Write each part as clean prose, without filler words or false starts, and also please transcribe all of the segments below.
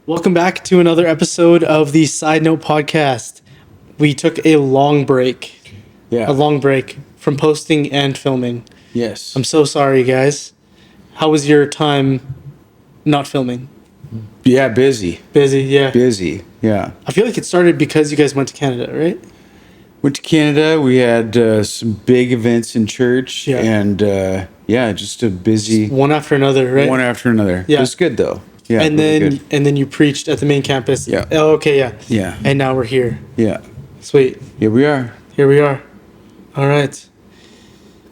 Welcome back to another episode of the Sidenote podcast. We took a long break. Yeah. A long break from posting and filming. Yes. I'm so sorry, guys. How was your time not filming? Yeah, busy. Busy, yeah. Busy. Yeah. I feel like it started because you guys went to Canada, right? Went to Canada. We had some big events in church, Yeah. and just a busy One after another, right? one after another. Yeah. It was good though. Yeah. and really then good. and then you preached at the main campus. Yeah. Oh, okay, yeah. Yeah. And now we're here. Yeah. Sweet. Here we are. Here we are. All right.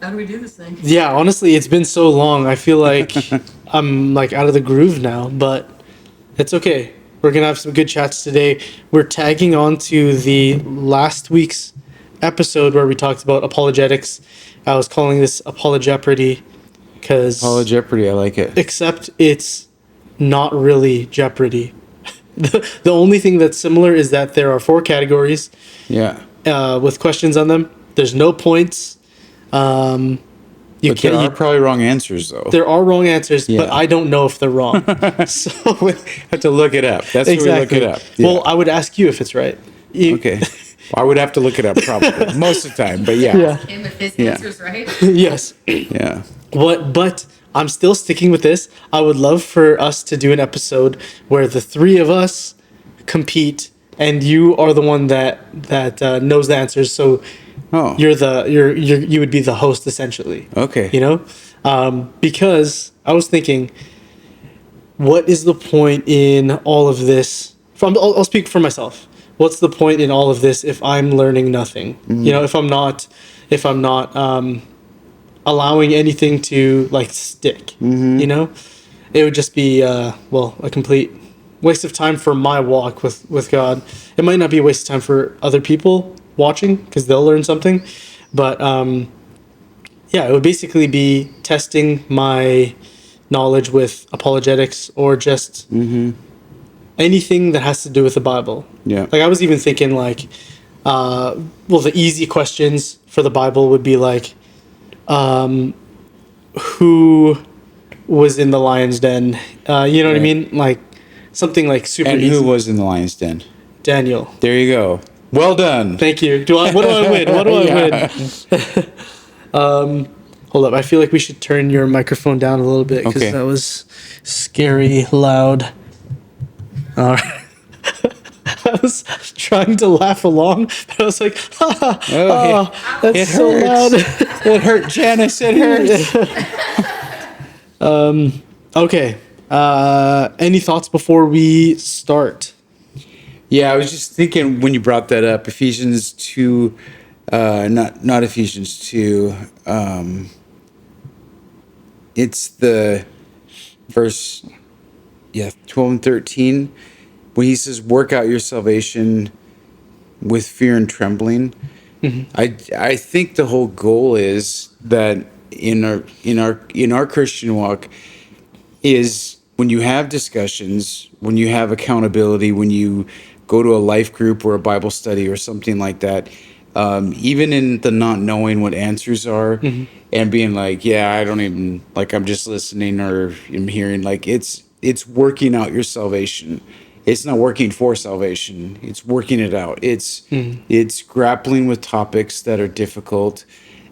How do we do this thing? Yeah, honestly, it's been so long. I feel like I'm like out of the groove now, but it's okay. We're gonna have some good chats today. We're tagging on to the last week's episode where we talked about apologetics. I was calling this Apologepardy because Jeopardy. I like it. except it's not really Jeopardy. The only thing that's similar is that there are 4 categories Yeah. with questions on them. There's no points. You But there are you- probably wrong answers though. there are wrong answers, but Yeah. I don't know if they're wrong. So We have to look it up. That's where we look it up. Yeah. Well, I would ask you if it's right. Okay. I would have to look it up probably most of the time, but yeah. Yeah. Him if his Yeah. answer's right. Yes. Yeah. But I'm still sticking with this. I would love for us to do an episode where the 3 of us compete, and you are the one that knows the answers. So Oh. you would be the host essentially. Okay. You know, because I was thinking, what is the point in all of this? I'll speak for myself. What's the point in all of this if I'm learning nothing? You know, if I'm not allowing anything to like stick. You know, it would just be a complete waste of time for my walk with God. It might not be a waste of time for other people watching because they'll learn something, but it would basically be testing my knowledge with apologetics or just anything that has to do with the Bible. Yeah. Like I was even thinking like, the easy questions for the Bible would be like, who was in the lion's den? You know what I Right. mean? Like something like super And easy. who was in the lion's den? Daniel. There you go. Well done. Thank you. What do I win? What do I win? Hold up. I feel like we should turn your microphone down a little bit because Okay. that was scary loud. All right. I was trying to laugh along, but I was like, that's It so loud. hurts. It hurt, Janice. It hurts. Okay. Any thoughts before we start? Yeah, I was just thinking when you brought that up, Ephesians 2, not Ephesians 2. It's the verse, 12 and 13, when he says, "Work out your salvation with fear and trembling." I think the whole goal is that in our Christian walk is when you have discussions, when you have accountability, when you go to a life group or a Bible study or something like that, even in the not knowing what answers are and being like, I don't even, like, I'm just listening or I'm hearing, like, it's working out your salvation. It's not working for salvation. It's working it out. It's grappling with topics that are difficult.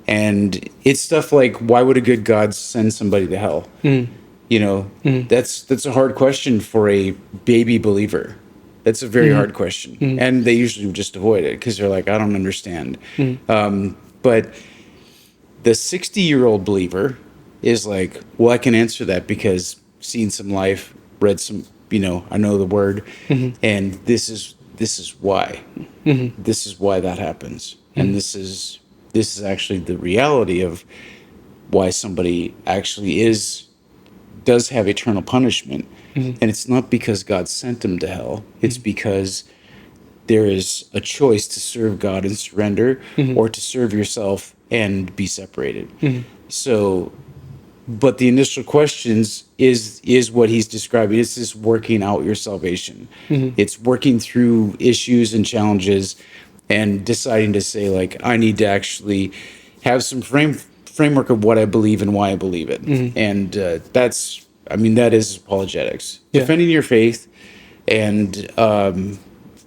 And it's stuff like, why would a good God send somebody to hell? You know, that's a hard question for a baby believer. That's a very hard question. And they usually just avoid it because they're like, I don't understand. But the 60-year-old believer is like, well, I can answer that because seen some life, read some, I know the word, and this is why. This is why that happens. And this is actually the reality of why somebody actually does have eternal punishment. And it's not because God sent them to hell. It's because there is a choice to serve God and surrender or to serve yourself and be separated. So, but the initial questions is what he's describing. It's this working out your salvation. It's working through issues and challenges and deciding to say, like, I need to actually have some framework of what I believe and why I believe it. And that is apologetics. Yeah. Defending your faith and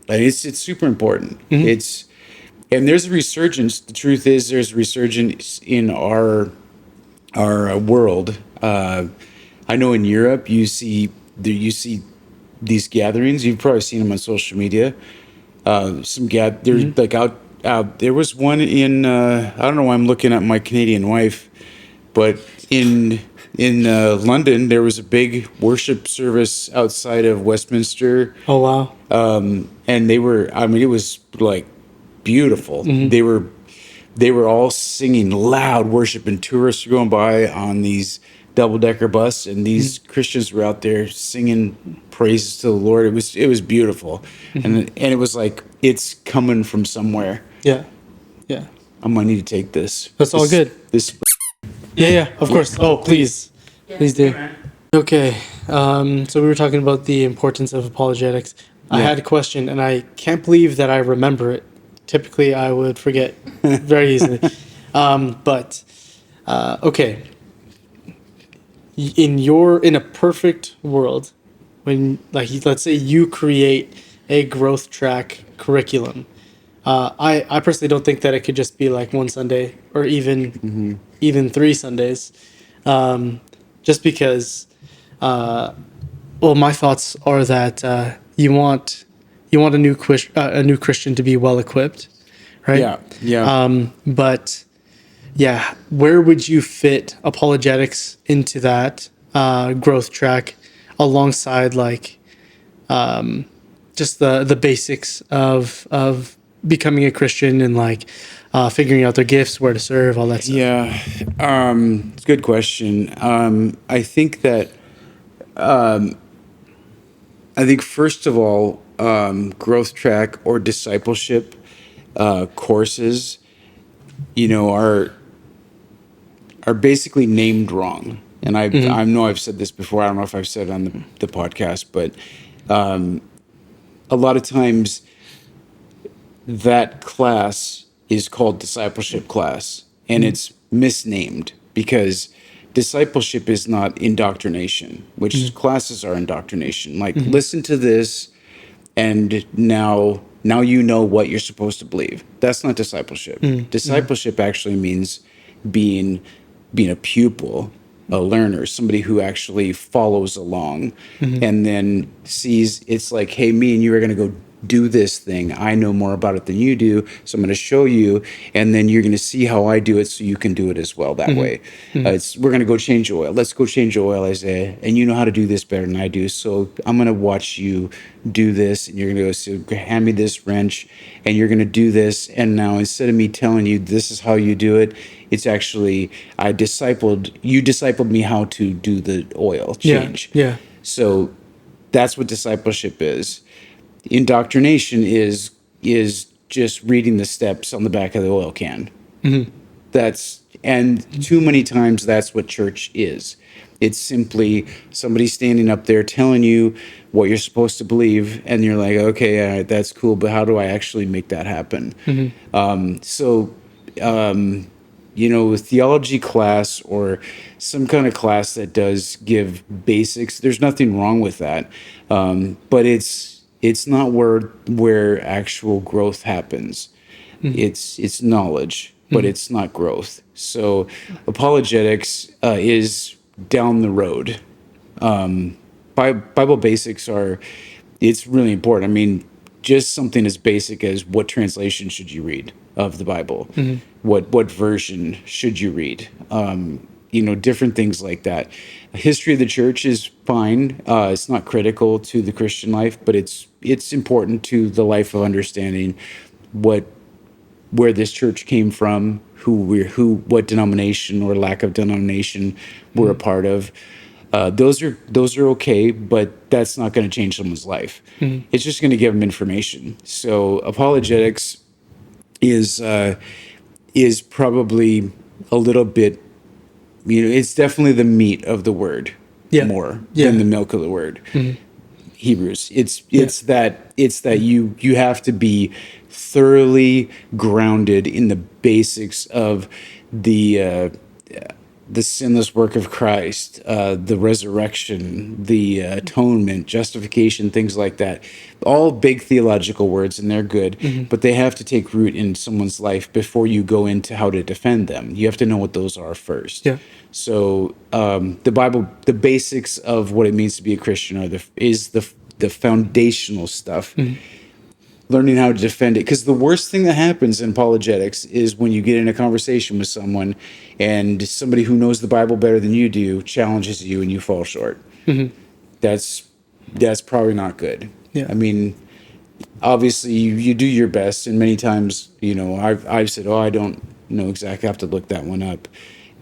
it's super important. And there's a resurgence. The truth is, there's a resurgence in our world. I know in Europe, you see these gatherings. You've probably seen them on social media. There's like out. There was one in. I don't know why I'm looking at my Canadian wife, but in London, there was a big worship service outside of Westminster. Oh wow. And they were. I mean, it was like beautiful. They were all singing loud worship, and tourists were going by on these double-decker bus, and these Christians were out there singing praises to the Lord. It was beautiful, and it was like it's coming from somewhere. Yeah. Yeah. I'm gonna need to take this. That's all good. This. Yeah, of course. Oh, please. Please do. Okay. So we were talking about the importance of apologetics. I had a question, and I can't believe that I remember it. Typically, I would forget very easily. Okay. In a perfect world, when let's say you create a growth track curriculum, I personally don't think that it could just be like one Sunday or even 3 Sundays, just because. Well, my thoughts are that you want a new Christian to be well equipped, right? Yeah. Yeah. But yeah, where would you fit apologetics into that growth track alongside just the basics of becoming a Christian and figuring out their gifts, where to serve, all that stuff? Yeah, it's a good question. I think that, first of all, growth track or discipleship courses, are basically named wrong. And I know I've said this before. I don't know if I've said it on the podcast, but a lot of times that class is called discipleship class, and it's misnamed because discipleship is not indoctrination, which classes are indoctrination. Like, listen to this, and now you know what you're supposed to believe. That's not discipleship. Discipleship actually means being a pupil, a learner, somebody who actually follows along, and then sees it's like, hey, me and you are going to go do this thing. I know more about it than you do, so I'm going to show you, and then you're going to see how I do it, so you can do it as well that way. We're going to go change oil. Let's go change oil, Isaiah, and you know how to do this better than I do, so I'm going to watch you do this, and you're going to go, so hand me this wrench, and you're going to do this, and now instead of me telling you this is how you do it, it's actually you discipled me how to do the oil change. Yeah. So that's what discipleship is. Indoctrination is just reading the steps on the back of the oil can. And too many times that's what church is. It's simply somebody standing up there telling you what you're supposed to believe, and you're like, okay, that's cool, but how do I actually make that happen? A theology class or some kind of class that does give basics, there's nothing wrong with that, but it's not where actual growth happens. It's knowledge, but it's not growth. So apologetics is down the road. Bible basics it's really important. I mean, just something as basic as what translation should you read of the Bible? What version should you read? Different things like that. History of the church is fine. It's not critical to the Christian life, but it's important to the life of understanding where this church came from, what denomination or lack of denomination we're a part of. Those are okay, but that's not going to change someone's life. It's just going to give them information. So apologetics is probably a little bit, it's definitely the meat of the word more than the milk of the word. Hebrews. It's that you have to be thoroughly grounded in the basics of the the sinless work of Christ, the resurrection, the atonement, justification, things like that. All big theological words, and they're good, but they have to take root in someone's life before you go into how to defend them. You have to know what those are first. Yeah. So the Bible, the basics of what it means to be a Christian is the foundational stuff. Learning how to defend it, because the worst thing that happens in apologetics is when you get in a conversation with someone and somebody who knows the Bible better than you do challenges you and you fall short. That's probably not good. Yeah. I mean, obviously you do your best, and many times, you know, I've said, oh, I don't know exactly, I have to look that one up.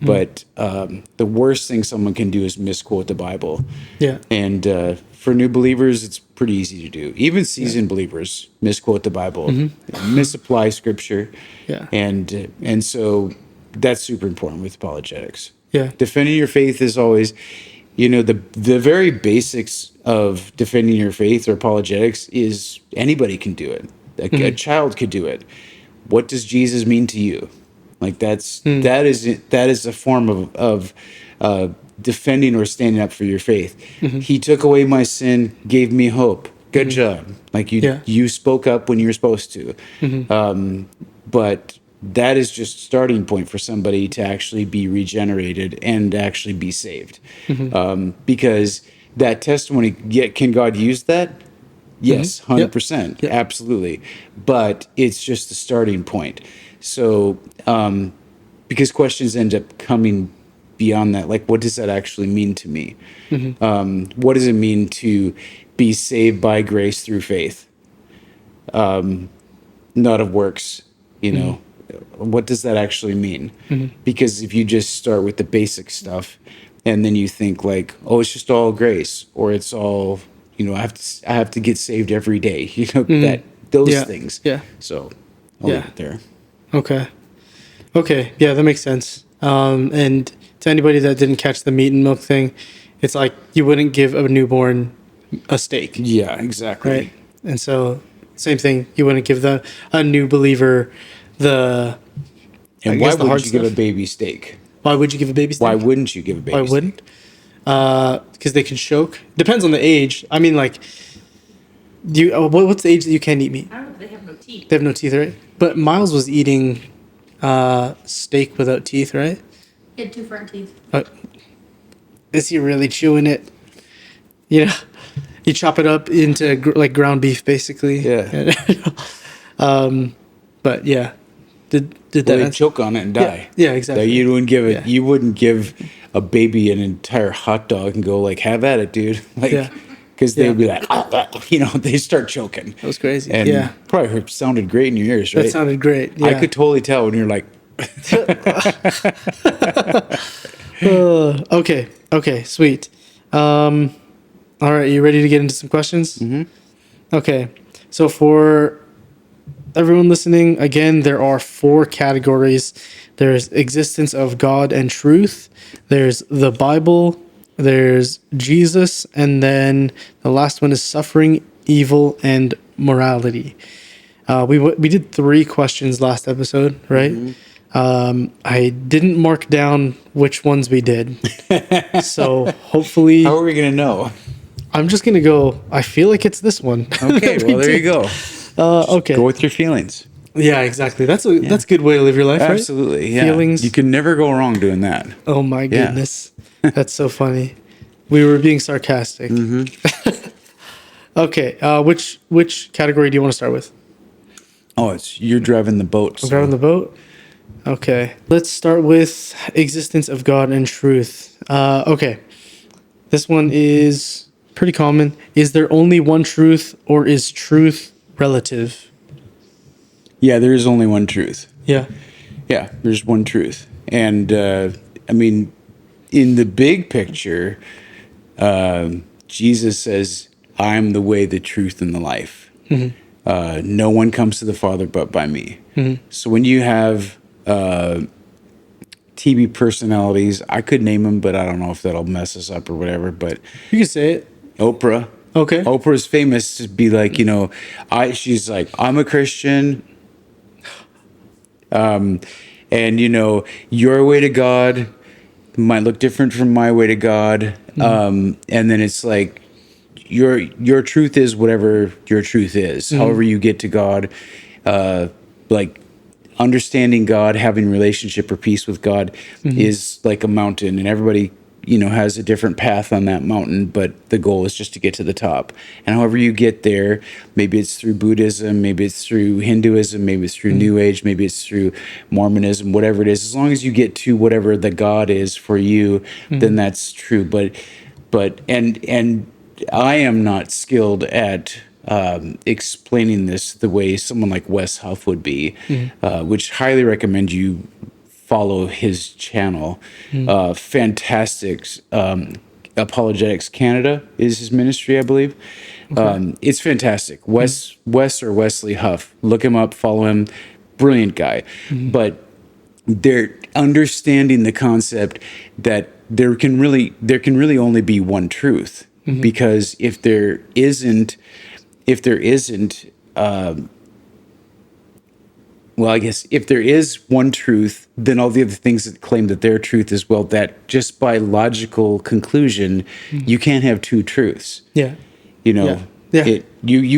But the worst thing someone can do is misquote the Bible. Yeah. And for new believers, it's pretty easy to do. Even seasoned believers misquote the Bible, misapply scripture. Yeah. And so that's super important with apologetics. Yeah. Defending your faith is always, you know, the very basics of defending your faith or apologetics is anybody can do it. A child could do it. What does Jesus mean to you? Like that is a form of defending or standing up for your faith. He took away my sin, gave me hope. Good job. Like you spoke up when you were supposed to. But that is just a starting point for somebody to actually be regenerated and actually be saved. Because that testimony, can God use that? Yes, 100%. Yep. Absolutely. But it's just the starting point. So, because questions end up coming beyond that, like, what does that actually mean to me? What does it mean to be saved by grace through faith? Not of works, you know? What does that actually mean? Because if you just start with the basic stuff and then you think like, oh, it's just all grace, or it's all, you know, I have to get saved every day, you know, those things. Yeah. So I'll leave it there. Okay. Yeah, that makes sense. And to anybody that didn't catch the meat and milk thing, it's like you wouldn't give a newborn a steak. Yeah, exactly. Right. And so same thing, you wouldn't give a new believer And why would you give a baby steak? Why would you give a baby steak? Why wouldn't you give a baby steak? Why wouldn't? Because they can choke. Depends on the age. I mean, like, what's the age that you can't eat meat? I don't know if they have no teeth. They have no teeth, right? But Miles was eating steak without teeth, right? He had 2 front teeth. Is he really chewing it? You know, you chop it up into like ground beef, basically. Yeah. But yeah, did Well, that they choke on it and die. Yeah, exactly. So you wouldn't give it. Yeah. You wouldn't give a baby an entire hot dog and go like, "Have at it, dude!" Like, because they'd be like, you know, they start choking. That was crazy. And probably sounded great in your ears, right? That sounded great. Yeah. I could totally tell when you're like, okay, sweet. All right, you ready to get into some questions? Okay, so for everyone listening, again, there are 4 categories. There's existence of God and truth. There's the Bible. There's Jesus. And then the last one is suffering, evil, and morality. We did 3 questions last episode, right? I didn't mark down which ones we did. So hopefully... how are we going to know? I'm just going to go, I feel like it's this one. Okay, well, there you go. Okay. Go with your feelings. Yeah, exactly. That's a good way to live your life, right? Absolutely, yeah. Feelings. You can never go wrong doing that. Oh my goodness. That's so funny. We were being sarcastic. Okay, which category do you want to start with? Oh, you're driving the boat. I'm driving the boat? Okay. Let's start with existence of God and truth. Okay. This one is pretty common. Is there only one truth, or is truth relative? Yeah, there is only one truth. Yeah. Yeah, there's one truth. And, I mean, in the big picture, Jesus says, I'm the way, the truth, and the life. No one comes to the Father but by me. So when you have TV personalities, I could name them, but I don't know if that'll mess us up or whatever. But You can say it. Oprah. Okay. Oprah's famous to be like, you know, she's like, I'm a Christian. And, you know, your way to God might look different from my way to God. And then it's like your truth is whatever your truth is. However you get to God, like understanding God, having a relationship or peace with God is like a mountain, and everybody, has a different path on that mountain, but the goal is just to get to the top. And however you get there, maybe it's through Buddhism, maybe it's through Hinduism, maybe it's through New Age, maybe it's through Mormonism, whatever it is, as long as you get to whatever the God is for you, then that's true. But I am not skilled at explaining this the way someone like Wes Huff would be, which highly recommend you follow his channel. Fantastic. Apologetics Canada is his ministry, I believe. It's fantastic. Wes or Wesley Huff. Look him up, follow him. Brilliant guy. But they're understanding the concept that there can really only be one truth. Because if there isn't, well, I guess if there is one truth, then all the other things that claim that they're truth as well, that just by logical conclusion, you can't have two truths. Yeah. You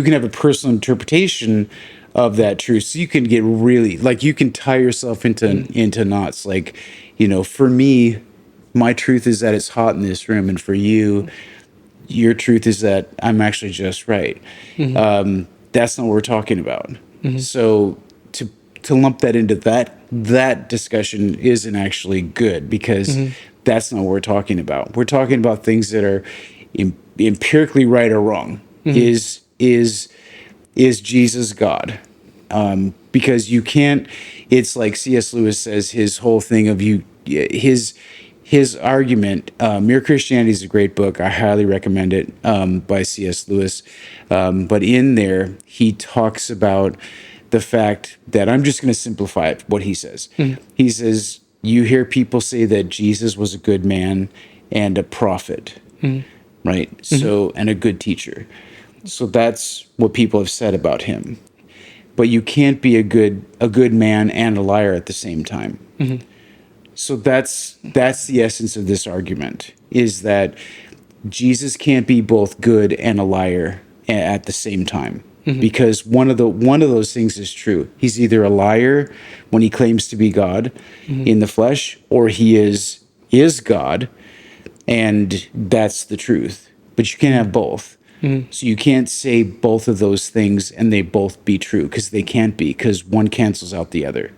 can have a personal interpretation of that truth. So you can get really, like, you can tie yourself into knots. Like, for me, my truth is that it's hot in this room. And for you, your truth is that I'm actually just right. That's not what we're talking about. So to lump that into that discussion isn't actually good, because that's not what we're talking about. We're talking about things that are empirically right or wrong. Is Jesus God? Because you can't. It's like C.S. Lewis says, his whole thing of his argument. Mere Christianity is a great book. I highly recommend it, by C.S. Lewis. But in there, he talks about the fact that, I'm just going to simplify it, what he says. He says, you hear people say that Jesus was a good man and a prophet, right? So, and a good teacher. So that's what people have said about him. But you can't be a good man and a liar at the same time. So that's the essence of this argument, is that Jesus can't be both good and a liar at the same time. Because one of those things is true. He's either a liar when he claims to be God in the flesh, or he is God, and that's the truth. But you can't have both. So you can't say both of those things and they both be true, because they can't be, because one cancels out the other.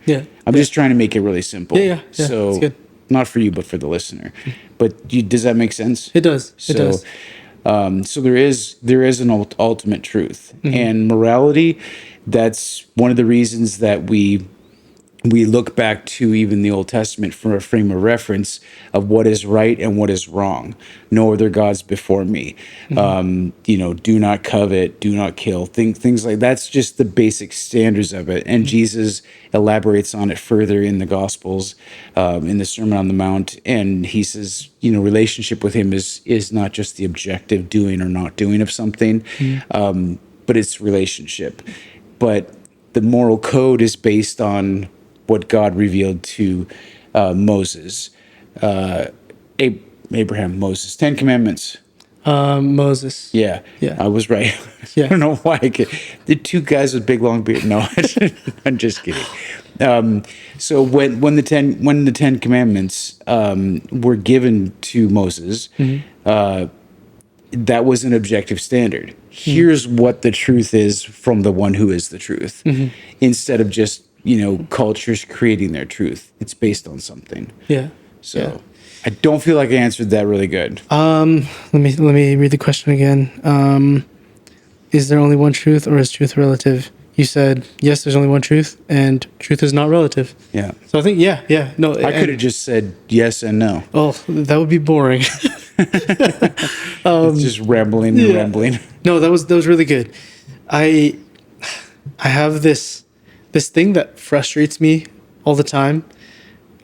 I'm just trying to make it really simple. So that's good. Not for you, but for the listener. But does that make sense? It does. It does. So there is an ultimate truth, and morality. That's one of the reasons that we look back to even the Old Testament for a frame of reference of what is right and what is wrong. No other gods before me. Do not covet, do not kill, things like that's just the basic standards of it. And Jesus elaborates on it further in the Gospels, in the Sermon on the Mount. And he says, relationship with him is not just the objective doing or not doing of something, but it's relationship. But the moral code is based on what God revealed to Moses, Abraham, Moses, 10 Commandments. Moses. Yeah, I was right. Yeah. I don't know why. The two guys with big long beard. No, I'm just kidding. So when the Ten Commandments were given to Moses, that was an objective standard. Here's what the truth is from the one who is the truth, instead of just cultures creating their truth. It's based on something. So I don't feel like I answered that really good. Let me read the question again. Is there only one truth, or is truth relative? You said yes, there's only one truth, and truth is not relative. Yeah. So I think no. I could have just said yes and no. Oh, that would be boring. It's just rambling and rambling. No, that was really good. I have this thing that frustrates me all the time.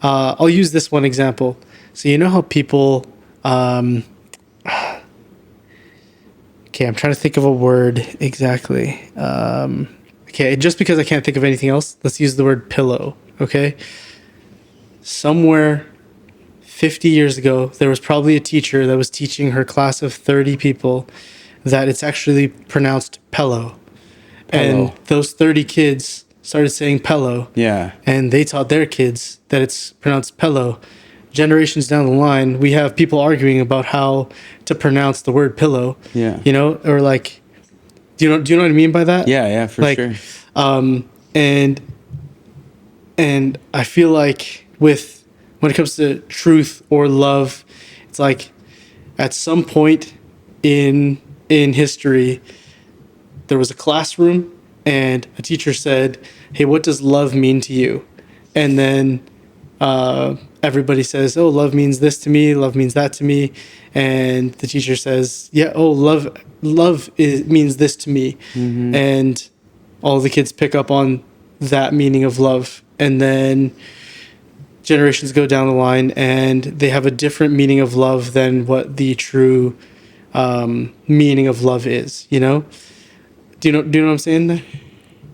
I'll use this one example. So you know how people okay, I'm trying to think of a word exactly. Okay, just because I can't think of anything else, let's use the word pillow, okay? Somewhere 50 years ago, there was probably a teacher that was teaching her class of 30 people that it's actually pronounced Pello. And those 30 kids started saying Pello. Yeah. And they taught their kids that it's pronounced Pello. Generations down the line, we have people arguing about how to pronounce the word pillow. Yeah. You know, or like, do you know what I mean by that? Yeah, for sure. And I feel like when it comes to truth or love, it's like at some point in history, there was a classroom and a teacher said, "Hey, what does love mean to you?" And then everybody says, "Oh, love means this to me. Love means that to me." And the teacher says, "Yeah, oh, love means this to me." Mm-hmm. And all the kids pick up on that meaning of love. And then generations go down the line and they have a different meaning of love than what the true meaning of love is, you know? Do you know what I'm saying there?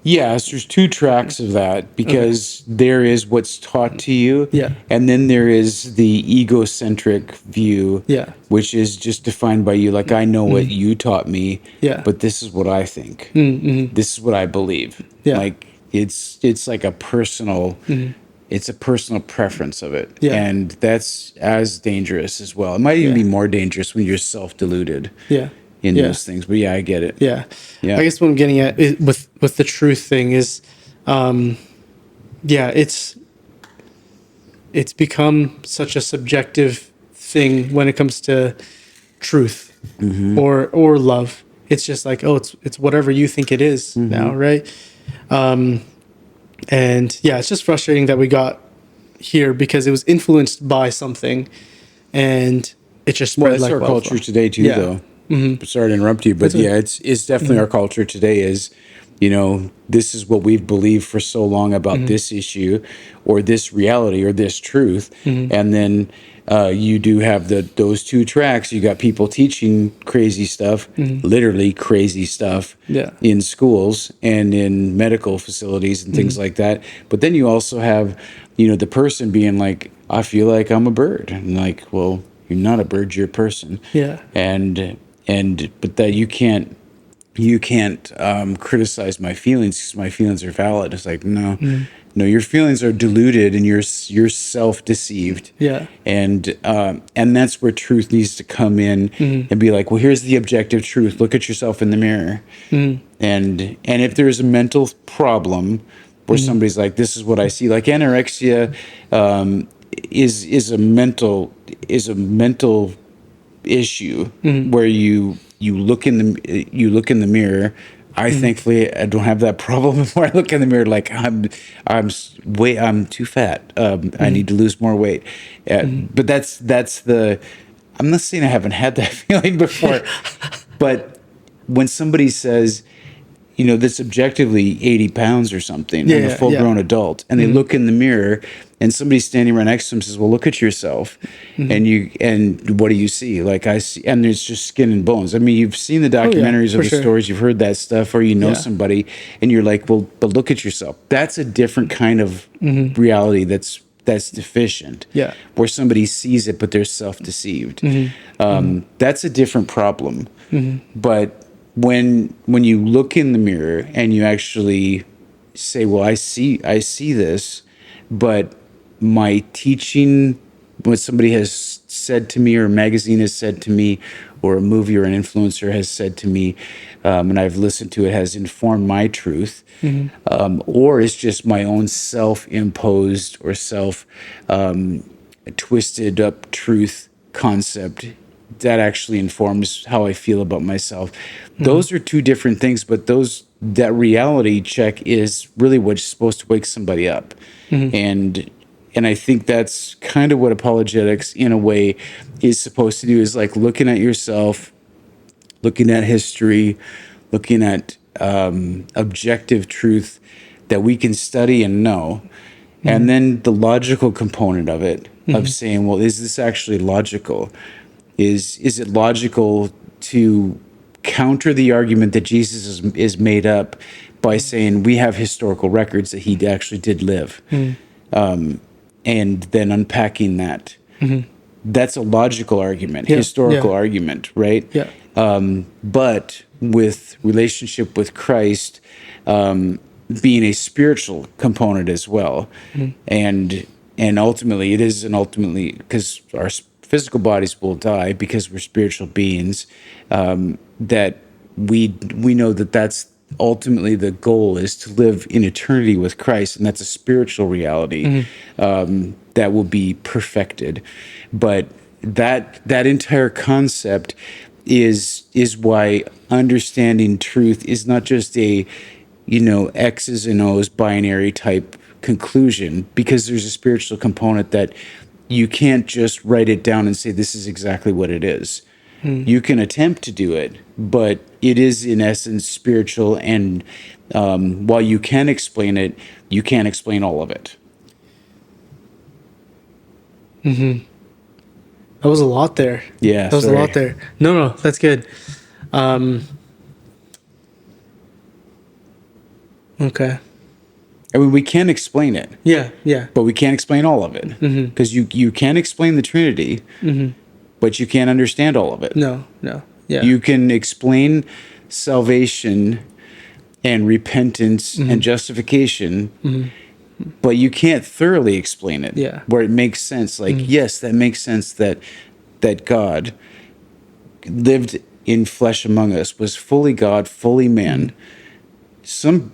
Yes, there's two tracks of that because there is what's taught to you, Yeah. and then there is the egocentric view, Yeah. which is just defined by you. Like, I know what you taught me, Yeah. but this is what I think. Mm-hmm. This is what I believe. Yeah. Like it's like a personal, it's a personal preference of it, Yeah. and that's as dangerous as well. It might even be more dangerous when you're self-deluded. Yeah. In those things, but yeah, I get it. Yeah. Yeah. I guess what I'm getting at with the truth thing is, it's become such a subjective thing when it comes to truth or love. It's just like, oh, it's whatever you think it is now, right? And yeah, it's just frustrating that we got here because it was influenced by something, and it just spread That's like our wildfire. culture today too, Yeah. though. Sorry to interrupt you, but yeah, it's definitely our culture today is, you know, this is what we've believed for so long about this issue or this reality or this truth. And then you do have those two tracks. You got people teaching crazy stuff, literally crazy stuff in schools and in medical facilities and things like that. But then you also have, you know, the person being like, I feel like I'm a bird. And like, well, you're not a bird, you're a person. Yeah. But that you can't criticize my feelings because my feelings are valid. It's like, no, your feelings are deluded and you're self-deceived. Yeah. And that's where truth needs to come in and be like, well, here's the objective truth. Look at yourself in the mirror. And if there's a mental problem where somebody's like, this is what I see, like anorexia, is a mental issue where you look in the mirror. I thankfully I don't have that problem where I look in the mirror like I'm too fat. I need to lose more weight. But that's the. I'm not saying I haven't had that feeling before, but when somebody says, you know, that's objectively 80 pounds or something, and a full-grown adult, and they look in the mirror, and somebody standing right next to them says, well, look at yourself, and what do you see? Like, I see, and there's just skin and bones. I mean, you've seen the documentaries or the stories, you've heard that stuff, or you know somebody, and you're like, well, but look at yourself. That's a different kind of reality that's deficient. Yeah. Where somebody sees it, but they're self-deceived. That's a different problem. But when you look in the mirror and you actually say, well, I see this, but my teaching, what somebody has said to me or a magazine has said to me or a movie or an influencer has said to me, and I've listened to it, has informed my truth, or it's just my own self-imposed or self-twisted up truth concept that actually informs how I feel about myself. Those are two different things, but that reality check is really what's supposed to wake somebody up. And I think that's kind of what apologetics in a way is supposed to do, is like looking at yourself, looking at history, looking at objective truth that we can study and know. And then the logical component of it, of saying, well, is this actually logical? Is it logical to counter the argument that Jesus is made up by saying we have historical records that he actually did live, and then unpacking that? that's a logical argument, Yeah, historical yeah. argument, right? Yeah. But with relationship with Christ being a spiritual component as well, and ultimately it is, and ultimately because our physical bodies will die because we're spiritual beings, that we know that that's ultimately the goal is to live in eternity with Christ, and that's a spiritual reality that will be perfected. But that entire concept is why understanding truth is not just a X's and O's binary type conclusion, because there's a spiritual component that you can't just write it down and say this is exactly what it is. You can attempt to do it, but it is in essence spiritual, and while you can explain it, you can't explain all of it. That was a lot there. Yeah, That was a lot there. No, that's good. Okay. I mean, we can explain it, Yeah, yeah. but we can't explain all of it, because you can explain the Trinity, but you can't understand all of it. No. Yeah. You can explain salvation and repentance and justification, but you can't thoroughly explain it. Yeah. Where it makes sense. Like, yes, that makes sense that God lived in flesh among us, was fully God, fully man. Some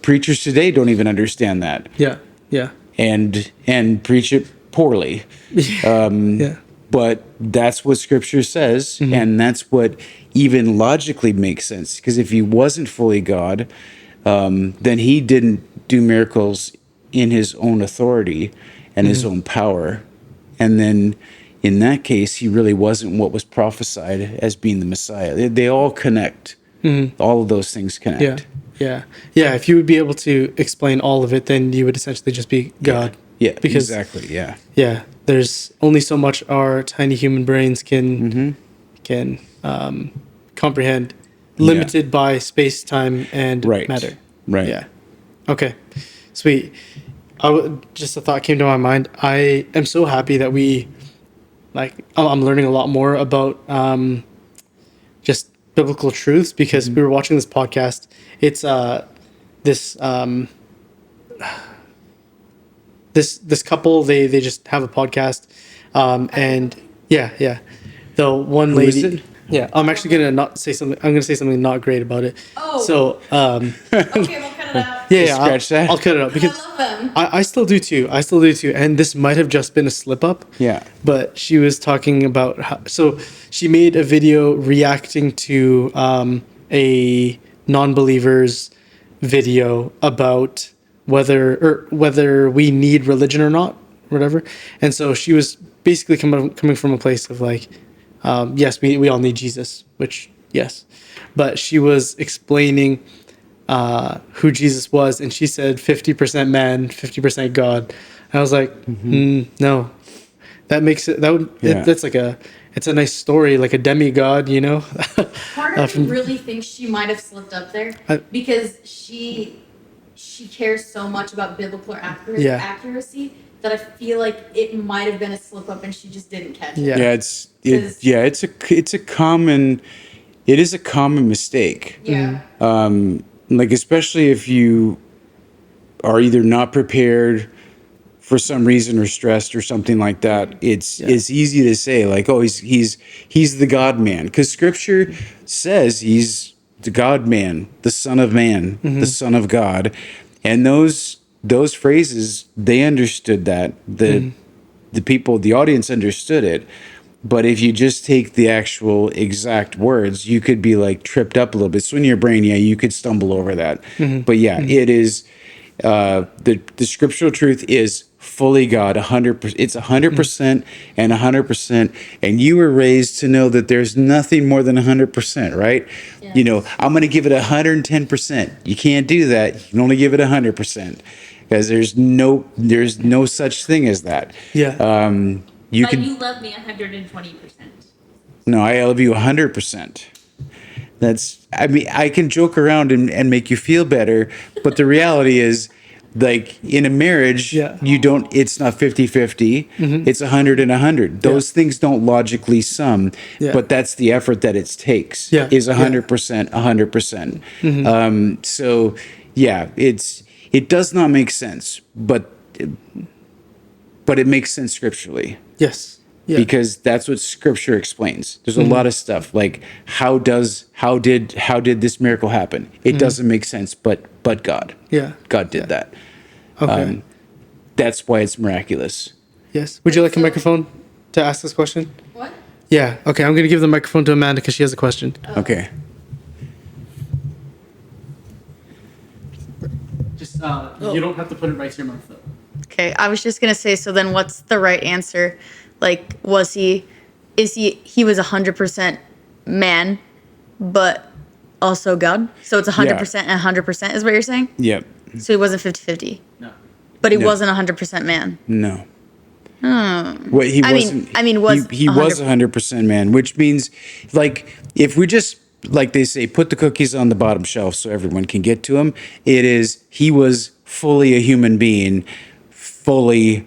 preachers today don't even understand that, Yeah. Yeah. and preach it poorly. Yeah. But that's what Scripture says, and that's what even logically makes sense. Because if he wasn't fully God, then he didn't do miracles in his own authority and his own power. And then in that case, he really wasn't what was prophesied as being the Messiah. They all connect. All of those things connect. Yeah. Yeah. Yeah. If you would be able to explain all of it, then you would essentially just be God. Yeah, Because exactly. Yeah. yeah, there's only so much our tiny human brains can comprehend, limited by space, time, and Right. matter. Right. Yeah. Okay. Sweet. Just a thought came to my mind. I am so happy that I'm learning a lot more about just biblical truths, because we were watching this podcast. It's this couple, they just have a podcast, and yeah, the one Who is lady. it? Yeah, I'm actually gonna not say something. I'm gonna say something not great about it. Oh. So Okay, we'll cut it out. yeah, Scratch that. I'll cut it out I because love them. I still do too. And this might have just been a slip up. Yeah. But she was talking about so she made a video reacting to a non-believer's video about whether we need religion or not, whatever. And so she was basically coming from a place of like, yes, we all need Jesus, which yes, but she was explaining who Jesus was, and she said 50% man, 50% God. And I was like, no, that makes it that's like it's a nice story, like a demigod, you know. Part of me really thinks she might have slipped up there because she cares so much about biblical accuracy that I feel like it might have been a slip up and she just didn't catch it. Yeah. It's a common mistake. Yeah. Like, especially if you are either not prepared for some reason or stressed or something like that, it's easy to say like, oh, he's the God man, because Scripture says he's the God man, the Son of Man, the Son of God, and those phrases, they understood that. The people, the audience understood it. But if you just take the actual exact words, you could be like tripped up a little bit. So in your brain, you could stumble over that. But it is the scriptural truth is fully God, 100%. It's 100% and 100%. And you were raised to know that there's nothing more than 100%, right? Yeah. I'm going to give it 110%. You can't do that. You can only give it 100%, because there's no such thing as that. Yeah. You But can. you love me 120%. No, I love you 100%. I mean, I can joke around and make you feel better, but the reality is Like in a marriage, Yeah. it's not 50-50. It's 100 and 100. Those things don't logically sum, but that's the effort that it takes is 100%, 100%. So yeah, it does not make sense, but it makes sense scripturally. Yes. Yeah. Because that's what scripture explains. There's a lot of stuff like how did this miracle happen? It doesn't make sense, but God. Yeah. God did that. Okay. That's why it's miraculous. Yes. Would you like a microphone to ask this question? What? Yeah. Okay. I'm going to give the microphone to Amanda because she has a question. Okay. Just you don't have to put it right to your mouth though. Okay, I was just gonna say, so then what's the right answer? Like, he was 100% man, but also God? So it's 100% and 100% is what you're saying? Yep. So he wasn't 50-50, No. but he No. wasn't 100% man. No. What he I mean- wasn't. I mean, was he was 100% man, which means, like, if we just, like they say, put the cookies on the bottom shelf so everyone can get to them. He was fully a human being, fully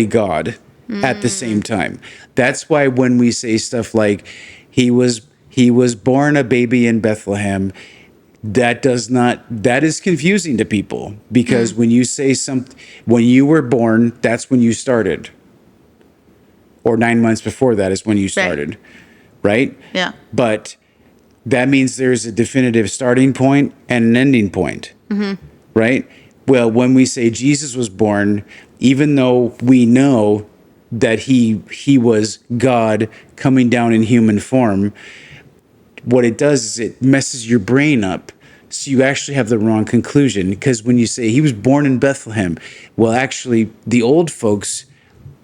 God at the same time. That's why when we say stuff like he was born a baby in Bethlehem, that is confusing to people, because when you say when you were born, that's when you started. Or 9 months before that is when you started, right? Yeah. But that means there's a definitive starting point and an ending point, right? Well, when we say Jesus was born, even though we know that he was God coming down in human form, what it does is it messes your brain up. So you actually have the wrong conclusion, because when you say he was born in Bethlehem, well, actually the old folks,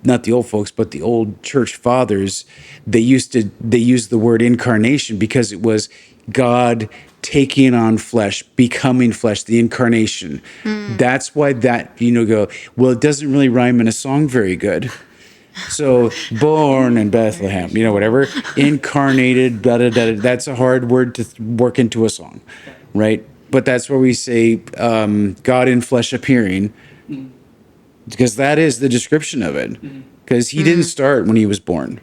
not the old folks, but the old church fathers, they used the word incarnation because it was God taking on flesh, becoming flesh, the incarnation. That's why go, well, it doesn't really rhyme in a song very good. So born in Bethlehem, whatever, incarnated, that's a hard word to work into a song, right? But that's where we say God in flesh appearing, because that is the description of it. Because he didn't start when he was born.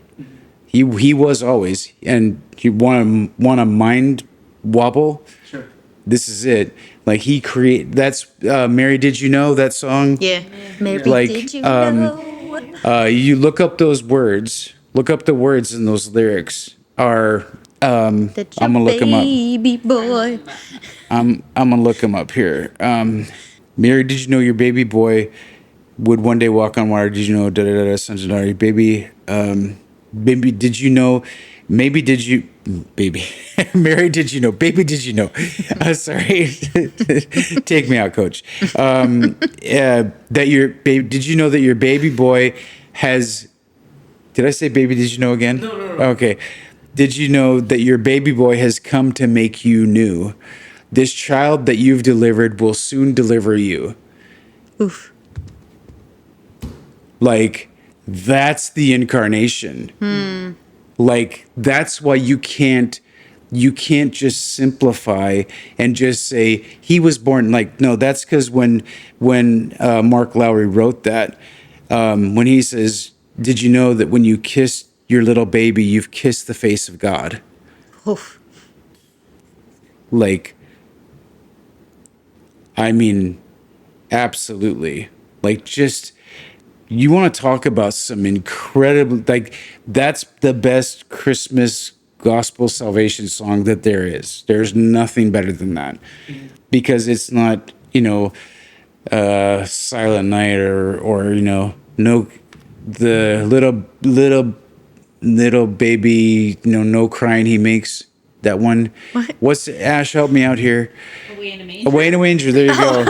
He was always. And you want a mind wobble? Sure. This is it. Like that's Mary, Did You Know that song? Yeah. Maybe Like, did you know? You look up those words. Look up the words in those lyrics. I'm gonna look them up. Baby boy. I'm gonna look them up here. Mary, did you know your baby boy would one day walk on water? Did you know? Da da da. Sons and daughters. Baby. Baby, did you know? Maybe did you? Baby. Mary, did you know? Baby, did you know? Sorry. Take me out, coach. That your baby. Did you know that your baby boy has? Did I say baby? Did you know again? No. Okay. Did you know that your baby boy has come to make you new? This child that you've delivered will soon deliver you. Oof. Like, that's the incarnation. Like, that's why you can't just simplify and just say he was born. Like, no, that's because when Mark Lowry wrote that, when he says, did you know that when you kiss your little baby, you've kissed the face of God? Oof. Like, I mean, absolutely. Like, just, you want to talk about some incredible, like, that's the best Christmas gospel salvation song that there is. There's nothing better than that, because it's not, Silent Night or no, the little baby, no crying he makes. That one. What? What's Ash? Help me out here. Away in a manger. Away in a manger. There you go.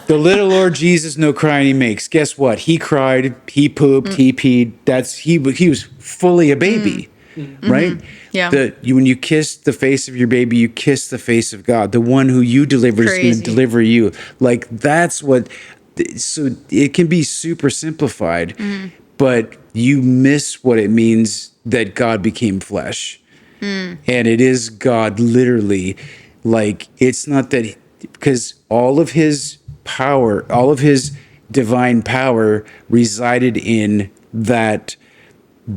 The little Lord Jesus, no crying he makes. Guess what? He cried. He pooped. He peed. He was fully a baby, right? Yeah. When you kiss the face of your baby, you kiss the face of God. The one who you deliver is going to Crazy. deliver you. Like, that's what. So it can be super simplified, but you miss what it means that God became flesh. And it is God literally. Like, it's not that, because all of his power, all of his divine power resided in that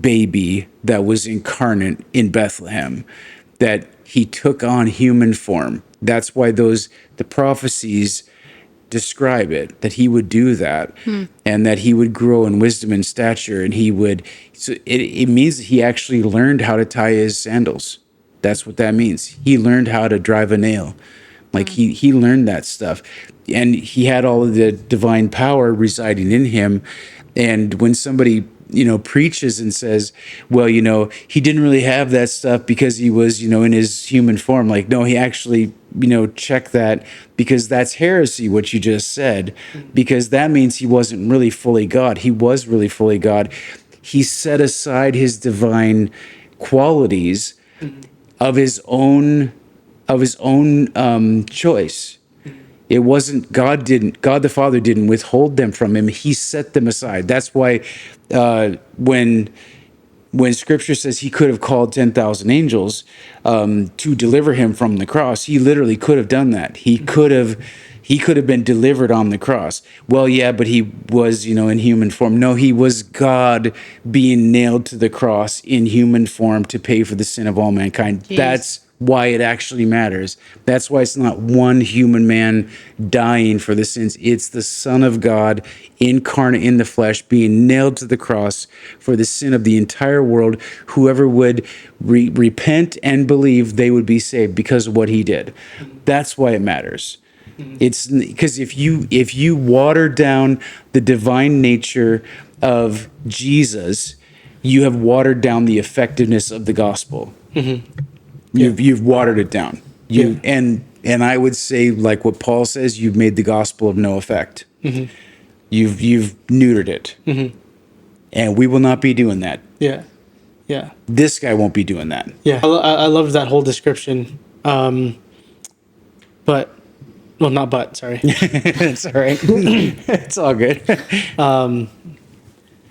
baby that was incarnate in Bethlehem, that he took on human form. That's why the prophecies describe it, that he would do that, and that he would grow in wisdom and stature, and it means that he actually learned how to tie his sandals. That's what that means. He learned how to drive a nail. Like he learned that stuff, and he had all of the divine power residing in him. And when somebody, preaches and says, well, he didn't really have that stuff because he was, in his human form. Like, no, he actually, check that, because that's heresy, what you just said, because that means he wasn't really fully God. He was really fully God. He set aside his divine qualities of his own choice. It wasn't God the Father didn't withhold them from him. He set them aside. That's why when Scripture says he could have called 10,000 angels to deliver him from the cross, he literally could have done that. He could have been delivered on the cross. Well, yeah, but he was, in human form. No, he was God being nailed to the cross in human form to pay for the sin of all mankind. Jeez. That's why it actually matters. That's why it's not one human man dying for the sins. It's the Son of God incarnate in the flesh being nailed to the cross for the sin of the entire world. Whoever would repent and believe, they would be saved because of what he did. That's why it matters. It's because if you water down the divine nature of Jesus, you have watered down the effectiveness of the gospel. You've watered it down. And I would say, like what Paul says, you've made the gospel of no effect. You've neutered it. And we will not be doing that. Yeah. This guy won't be doing that. Yeah. I loved that whole description. Sorry. It's all right. It's all good.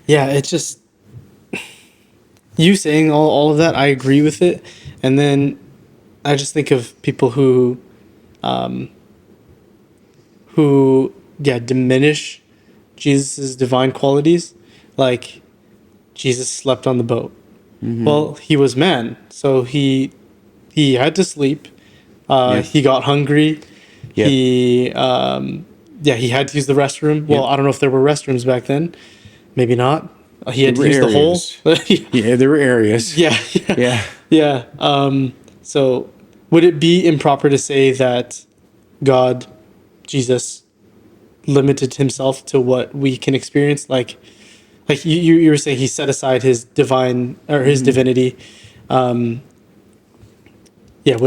Yeah, it's just you saying all of that. I agree with it, and then I just think of people who diminish Jesus' divine qualities, like Jesus slept on the boat. Well, he was man, so he had to sleep. He got hungry. Yep. He had to use the restroom. Well, I don't know if there were restrooms back then. Maybe not. He had to use the hole. Yeah, there were areas. Yeah. So would it be improper to say that God, Jesus, limited himself to what we can experience? Like you were saying, he set aside his divine or his divinity. Would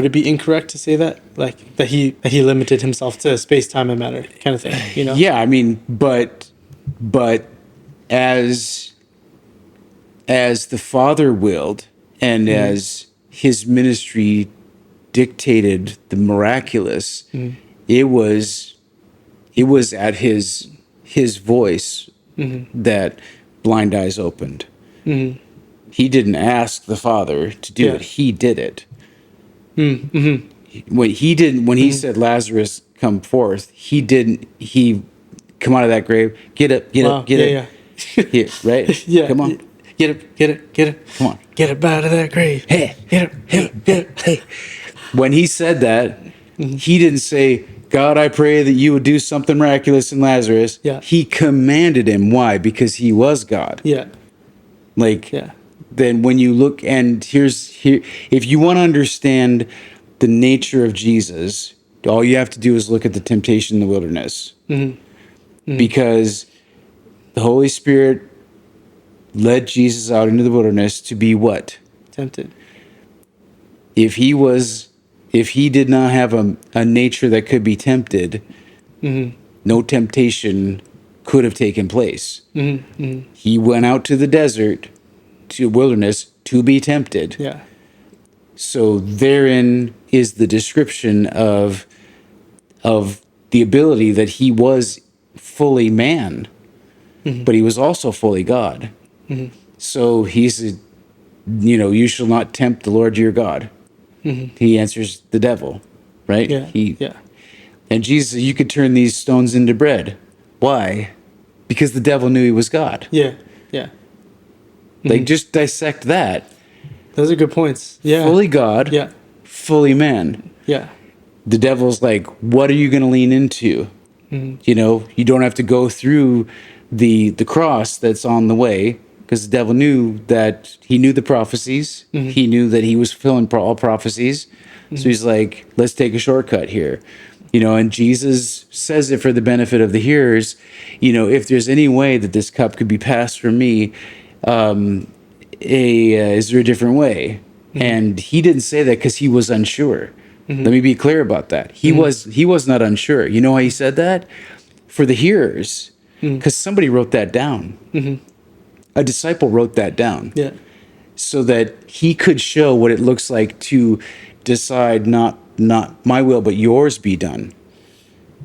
it be incorrect to say that, like that he limited himself to space, time, and matter kind of thing? Yeah, I mean, but as the Father willed, and as his ministry dictated the miraculous, it was at his voice that blind eyes opened. He didn't ask the Father to do it; he did it. When he said, "Lazarus, come forth," he come out of that grave. Get up. Yeah, right? Yeah. Come on. Get up. Come on. Get up out of that grave. Hey. Get up. Hey. When he said that, he didn't say, "God, I pray that you would do something miraculous in Lazarus." Yeah. He commanded him. Why? Because he was God. Yeah. Then when you look, and if you want to understand the nature of Jesus, all you have to do is look at the temptation in the wilderness. Because the Holy Spirit led Jesus out into the wilderness to be what? Tempted. If he did not have a nature that could be tempted, no temptation could have taken place. He went out to the desert, to wilderness, to be tempted. Yeah. So therein is the description of the ability that he was fully man, but he was also fully God. So he said, you shall not tempt the Lord your God. He answers the devil, right? Yeah. And Jesus said, you could turn these stones into bread. Why? Because the devil knew he was God. Yeah. Yeah. Like, just dissect that. Those are good points. Yeah. Fully God, Yeah. fully man. Yeah. The devil's like, what are you going to lean into? You know, you don't have to go through the cross that's on the way, because the devil knew that he knew the prophecies. He knew that he was fulfilling all prophecies. So he's like, let's take a shortcut here. You know, and Jesus says it for the benefit of the hearers. You know, if there's any way that this cup could be passed from me, is there a different way? And he didn't say that because he was unsure. Let me be clear about that. He was not unsure. You know why he said that? For the hearers, because somebody wrote that down. A disciple wrote that down. Yeah. So that he could show what it looks like to decide not my will but yours be done.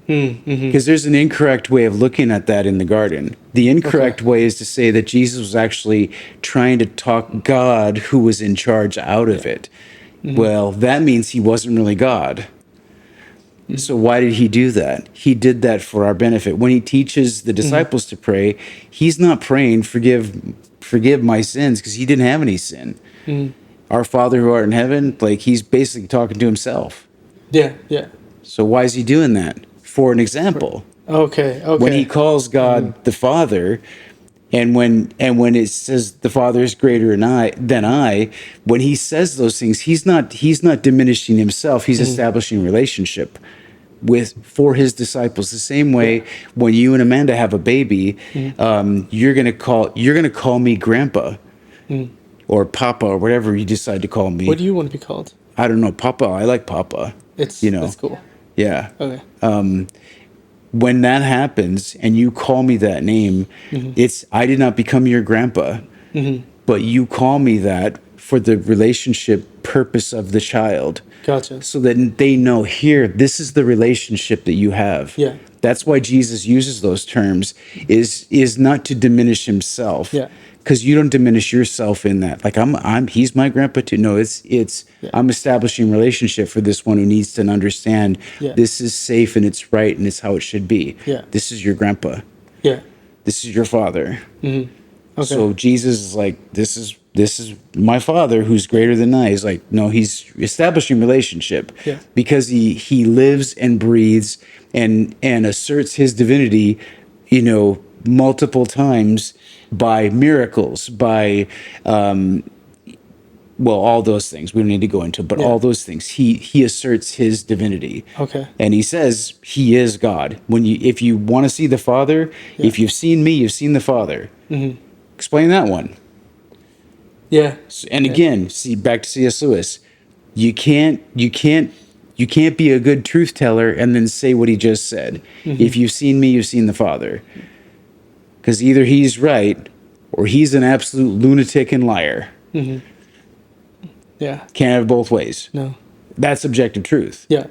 Because there's an incorrect way of looking at that in the garden. The incorrect way is to say that Jesus was actually trying to talk God, who was in charge, out of it. Well, that means he wasn't really God. So why did he do that? He did that for our benefit. When he teaches the disciples to pray, he's not praying, forgive my sins, because he didn't have any sin. Our Father who art in heaven, like, he's basically talking to himself. Yeah. Yeah. So why is he doing that? For an example. Okay. When he calls God the Father, and when it says the Father is greater than I, when he says those things, he's not diminishing himself. He's establishing relationship for his disciples. The same way when you and Amanda have a baby, you're gonna call me Grandpa or Papa or whatever you decide to call me. What do you want to be called? I don't know, Papa. I like Papa. It's cool. Yeah. Okay. When that happens and you call me that name, I did not become your grandpa, but you call me that for the relationship purpose of the child. Gotcha. So that they know, here, this is the relationship that you have. Yeah. That's why Jesus uses those terms, is not to diminish himself. Yeah. Because you don't diminish yourself in that. Like, he's my grandpa too. No, I'm establishing relationship for this one who needs to understand this is safe and it's right and it's how it should be. Yeah. This is your grandpa. Yeah. This is your father. Okay. So Jesus is like, this is my Father who's greater than I. He's like, no, he's establishing relationship because he lives and breathes and asserts his divinity, you know, multiple times by miracles, by all those things we don't need to go into, but all those things he asserts his divinity. Okay. And he says he is God. If you want to see the Father, if you've seen me, you've seen the Father. Explain that one. Yeah. And again, back to C.S. Lewis. You can't be a good truth teller and then say what he just said. If you've seen me, you've seen the Father. Because either he's right or he's an absolute lunatic and liar. Yeah. Can't have both ways. No. That's objective truth. Yeah.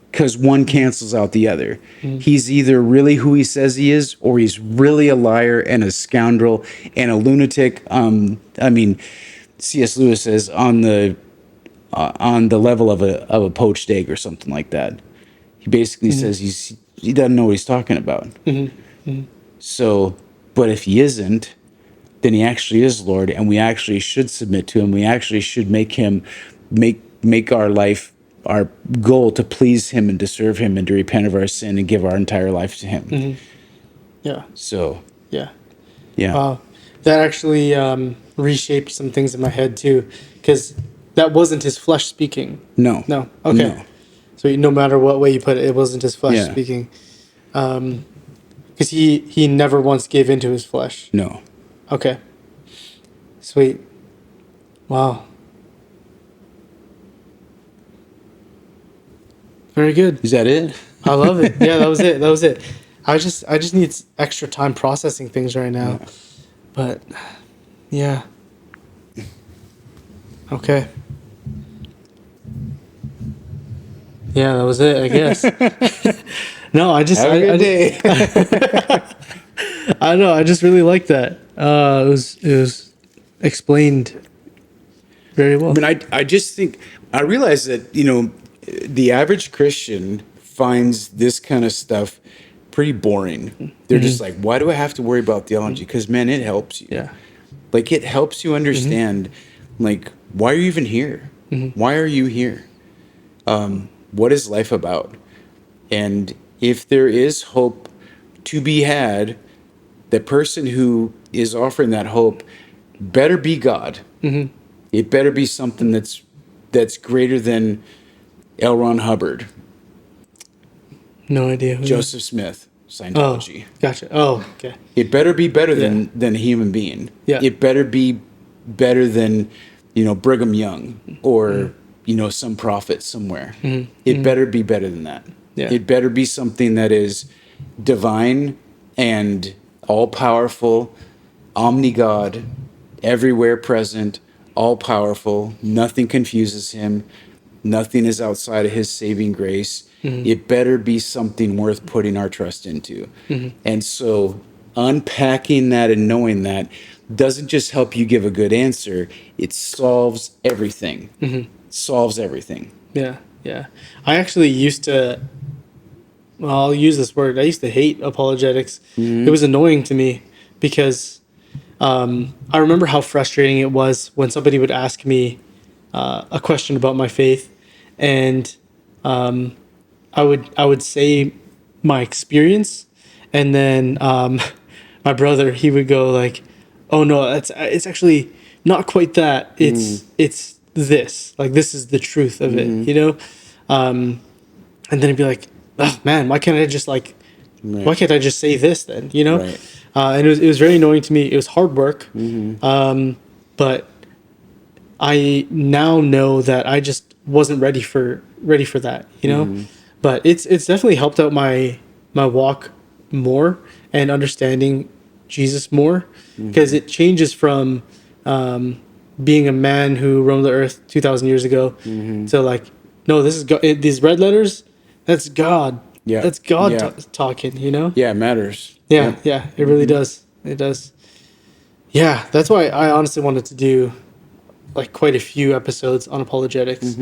Because one cancels out the other. He's either really who he says he is, or he's really a liar and a scoundrel and a lunatic. I mean, C.S. Lewis says on the level of a poached egg or something like that. He basically says he doesn't know what he's talking about. So, but if he isn't, then he actually is Lord, and we actually should submit to him. We actually should make him make our life, our goal, to please him and to serve him and to repent of our sin and give our entire life to him. Yeah. So Yeah. yeah. That actually reshaped some things in my head too, because that wasn't his flesh speaking. No. Okay. No. So no matter what way you put it, it wasn't his flesh speaking. Because he never once gave into his flesh. No. Okay. Sweet. Wow. Very good. Is that it? I love it. Yeah, that was it. I just need extra time processing things right now. Yeah. But yeah. Okay. Yeah, that was it, I guess. No, I just Have a good day. I don't know, I just really like that. It was explained very well. I mean, I just think, I realize that, you know, the average Christian finds this kind of stuff pretty boring. They're just like, why do I have to worry about theology? Because, man, it helps you. Yeah. Like, it helps you understand, like, why are you even here? Why are you here? What is life about? And if there is hope to be had, the person who is offering that hope better be God. It better be something that's greater than L. Ron Hubbard, No idea. Joseph Smith, Oh, Scientology. gotcha. Oh, okay. It better be better than a human being. Yeah. It better be better than, Brigham Young or, some prophet somewhere. It better be better than that. Yeah. It better be something that is divine and all-powerful, omni-God, everywhere present, all-powerful. Nothing confuses him. Nothing is outside of his saving grace. It better be something worth putting our trust into. And so unpacking that and knowing that doesn't just help you give a good answer. It solves everything. Solves everything. Yeah, yeah. I actually used to, well, I'll use this word. I used to hate apologetics. It was annoying to me because I remember how frustrating it was when somebody would ask me a question about my faith, and I would say my experience, and then my brother, he would go like, "Oh no, it's actually not quite that. It's this. Like, this is the truth of it, And then he'd be like, "Oh man, why can't I just why can't I just say this then?" Right. And it was very annoying to me. It was hard work, but I now know that I just wasn't ready for that, But it's definitely helped out my walk more and understanding Jesus more, because it changes from being a man who roamed the earth 2,000 years ago to like, no, this is God. These red letters, that's God. Yeah. That's God Yeah. talking, Yeah, it matters. Yeah, yeah, it really does. It does. Yeah, that's why I honestly wanted to do like quite a few episodes on apologetics.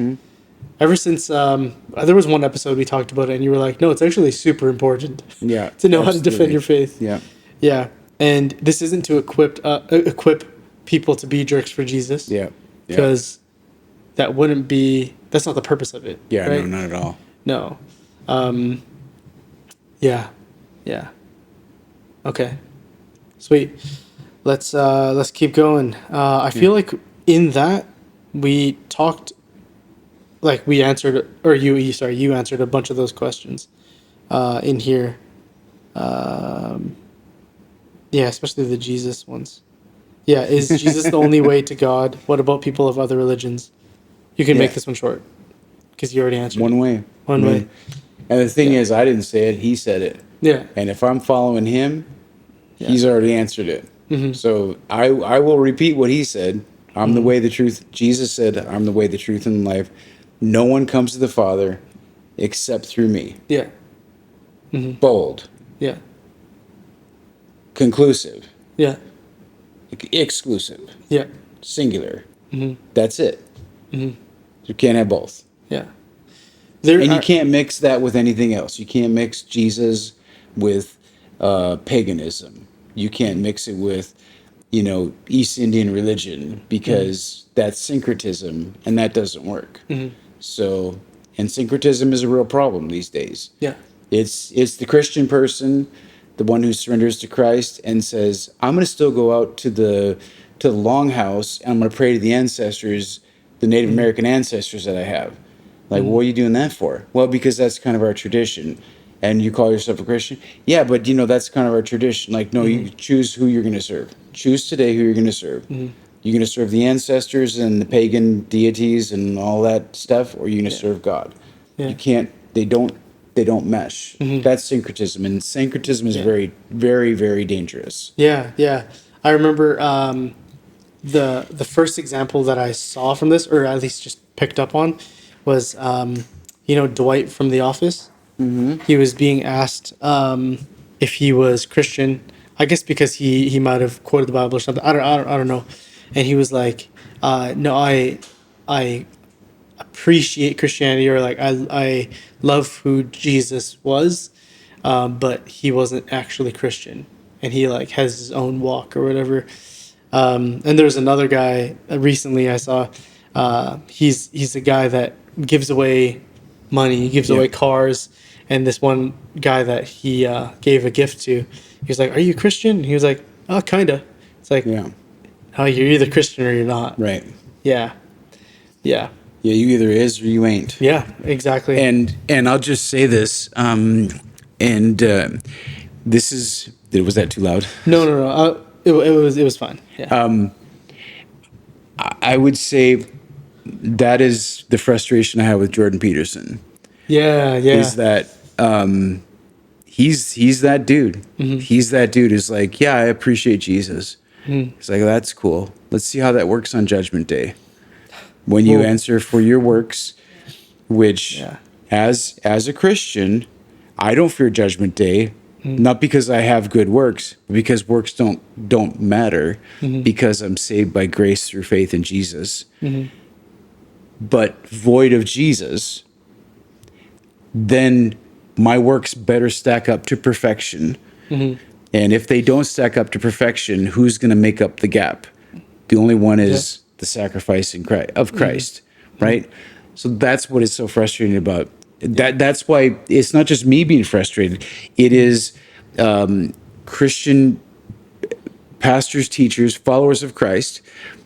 Ever since there was one episode we talked about it, and you were like, "No, it's actually super important Yeah. to know how to defend your faith." Yeah. Yeah, and this isn't to equip people to be jerks for Jesus. Yeah. Because that's not the purpose of it. Yeah, right? no, not at all. No. Yeah. Yeah. Okay. Sweet. Let's keep going. I feel like in that we talked, like we answered, or you answered a bunch of those questions in here. Yeah, especially the Jesus ones. Yeah, is Jesus the only way to God? What about people of other religions? You can make this one short because you already answered. One way. One way. And the thing is, I didn't say it, he said it. Yeah. And if I'm following him, he's already answered it. So I will repeat what he said. I'm the way, the truth. Jesus said, I'm the way, the truth, and the life. No one comes to the Father except through me. Yeah. Bold. Yeah. Conclusive. Yeah. Exclusive. Yeah. Singular. That's it. You can't have both. Yeah. And you can't mix that with anything else. You can't mix Jesus with paganism. You can't mix it with, East Indian religion, because that's syncretism, and that doesn't work. So, and syncretism is a real problem these days. Yeah. It's the Christian person, the one who surrenders to Christ and says, I'm going to still go out to the longhouse and I'm going to pray to the ancestors, the Native American ancestors that I have. Like, what are you doing that for? Well, because that's kind of our tradition. And you call yourself a Christian? Yeah, but that's kind of our tradition. Like, no, you choose who you're going to serve. Choose today who you're going to serve. You're going to serve the ancestors and the pagan deities and all that stuff, or you're going to serve God. Yeah. You can't, they don't mesh. That's syncretism, and syncretism is very, very, very dangerous. Yeah. Yeah. I remember the first example that I saw from this, or at least just picked up on, was Dwight from The Office. He was being asked if he was Christian. I guess because he might have quoted the Bible or something. I don't know. And he was like, "No, I appreciate Christianity, or like I love who Jesus was, but he wasn't actually Christian, and he like has his own walk or whatever. And there's another guy recently I saw. He's a guy that gives away money, he gives away cars, and this one guy that he gave a gift to, he was like, "Are you Christian?" He was like, "Oh, kinda." It's like, oh, you're either Christian or you're not. Right. Yeah. Yeah. Yeah, you either is or you ain't. Yeah, exactly. And I'll just say this, this is, was that too loud? No. It was fine. Yeah. I would say that is the frustration I have with Jordan Peterson. Yeah. Is that he's that dude. Mm-hmm. He's that dude who's like, yeah, I appreciate Jesus. Mm. He's like, that's cool. Let's see how that works on Judgment Day. When you answer for your works, which as a Christian, I don't fear Judgment Day, not because I have good works, but because works don't matter, because I'm saved by grace through faith in Jesus. Mm-hmm. But void of Jesus, then my works better stack up to perfection. Mm-hmm. And if they don't stack up to perfection, who's going to make up the gap? The only one is the sacrifice of Christ, right? So that's what is so frustrating about that. That's why it's not just me being frustrated. It is Christian pastors, teachers, followers of Christ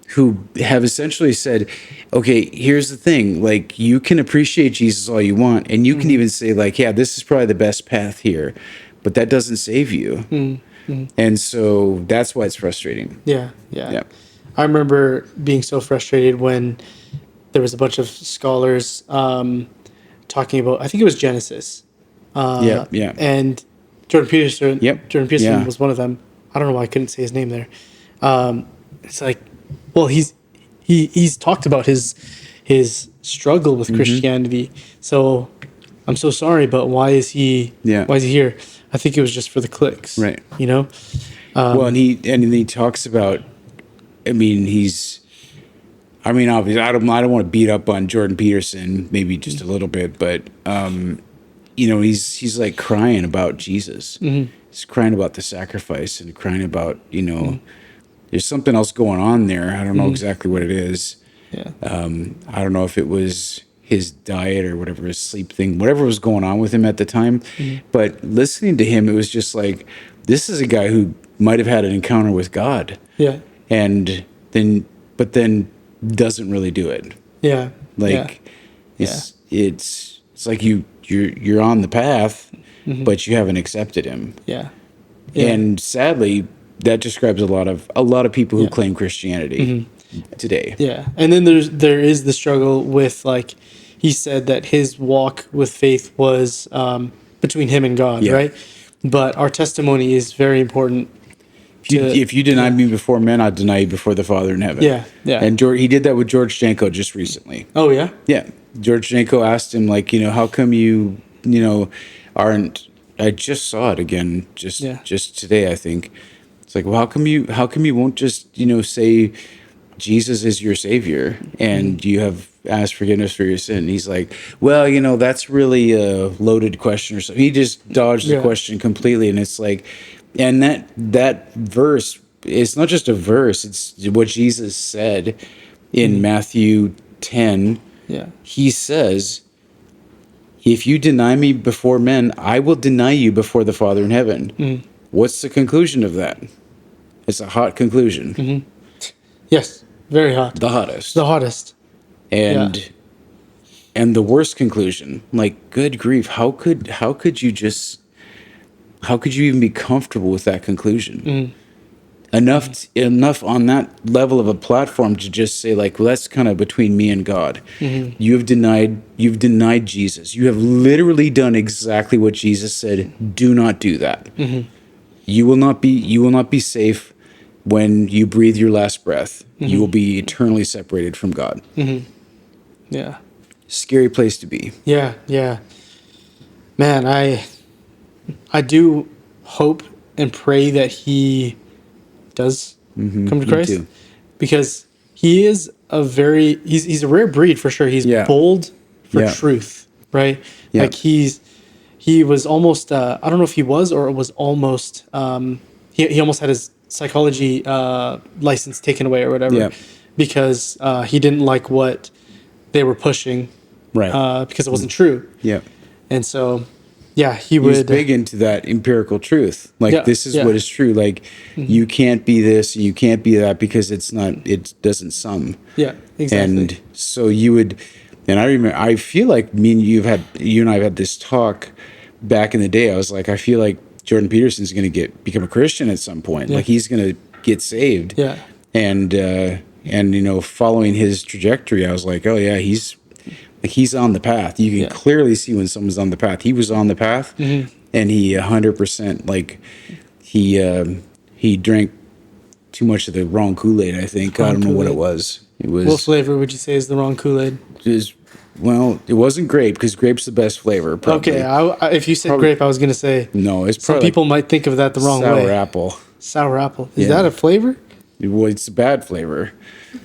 who have essentially said, okay, here's the thing. Like, you can appreciate Jesus all you want, and you can even say, like, yeah, this is probably the best path here, but that doesn't save you. Mm-hmm. And so that's why it's frustrating. Yeah. I remember being so frustrated when there was a bunch of scholars talking about, I think it was Genesis. And Jordan Peterson. Jordan Peterson was one of them. I don't know why I couldn't say his name there. It's like, well, he's talked about his struggle with Christianity. So I'm so sorry, but why is he here? I think it was just for the clicks, right? You know. Well, and he talks about. Obviously, I don't want to beat up on Jordan Peterson, maybe just a little bit, but he's like crying about Jesus. Mm-hmm. He's crying about the sacrifice and crying about there's something else going on there. I don't know exactly what it is. Yeah. I don't know if it was his diet or whatever, his sleep thing, whatever was going on with him at the time. Mm-hmm. But listening to him, it was just like, this is a guy who might have had an encounter with God. Yeah. And then doesn't really do it. Yeah. Like it's like you're on the path, but you haven't accepted him. Yeah. And sadly, that describes a lot of people who claim Christianity today. Yeah. And then there is the struggle with, like, he said that his walk with faith was between him and God, right? But our testimony is very important. If you deny me before men, I'll deny you before the Father in heaven. Yeah. And he did that with George Janko just recently. Oh, yeah? Yeah. George Janko asked him, like, how come you aren't... I just saw it again just today, I think. It's like, well, how come you won't just, say Jesus is your Savior and you have asked forgiveness for your sin? And he's like, well, that's really a loaded question or something. He just dodged the question completely, and it's like... And that verse, it's not just a verse, it's what Jesus said in Matthew 10. Yeah. He says, if you deny me before men, I will deny you before the Father in heaven. Mm. What's the conclusion of that? It's a hot conclusion. Mm-hmm. Yes, very hot. The hottest. And the worst conclusion. Like, good grief, how could you even be comfortable with that conclusion? Enough on that level of a platform to just say, like, well, that's kind of between me and God. Mm-hmm. You've denied Jesus. You have literally done exactly what Jesus said. Do not do that. Mm-hmm. You will not be safe when you breathe your last breath. Mm-hmm. You will be eternally separated from God. Mm-hmm. Yeah. Scary place to be. Yeah. Man, I do hope and pray that he does come to Christ, because he is he's a rare breed for sure. He's bold for truth, right? Yeah. Like he was almost I don't know if he was or it was almost he almost had his psychology license taken away or whatever because he didn't like what they were pushing, right? Because it wasn't true. Yeah. And so he was big into that empirical truth. Like this is what is true. Like you can't be this, you can't be that because it doesn't sum. Yeah, exactly. And so you would, and I remember, I feel like you and I have had this talk back in the day. I was like, I feel like Jordan Peterson's going to become a Christian at some point. Like he's going to get saved. Yeah. And following his trajectory, I was like, oh yeah, he's on the path. You can clearly see when someone's on the path. He was on the path, and he 100% like he drank too much of the wrong Kool-Aid. I think I don't know what it was. It was what flavor would you say is the wrong Kool-Aid? It wasn't grape because grape's the best flavor. Probably. Okay, if you said grape, I was gonna say no. It's some probably people might think of that the wrong way. Sour apple. Sour apple. Is that a flavor? Well, it's a bad flavor.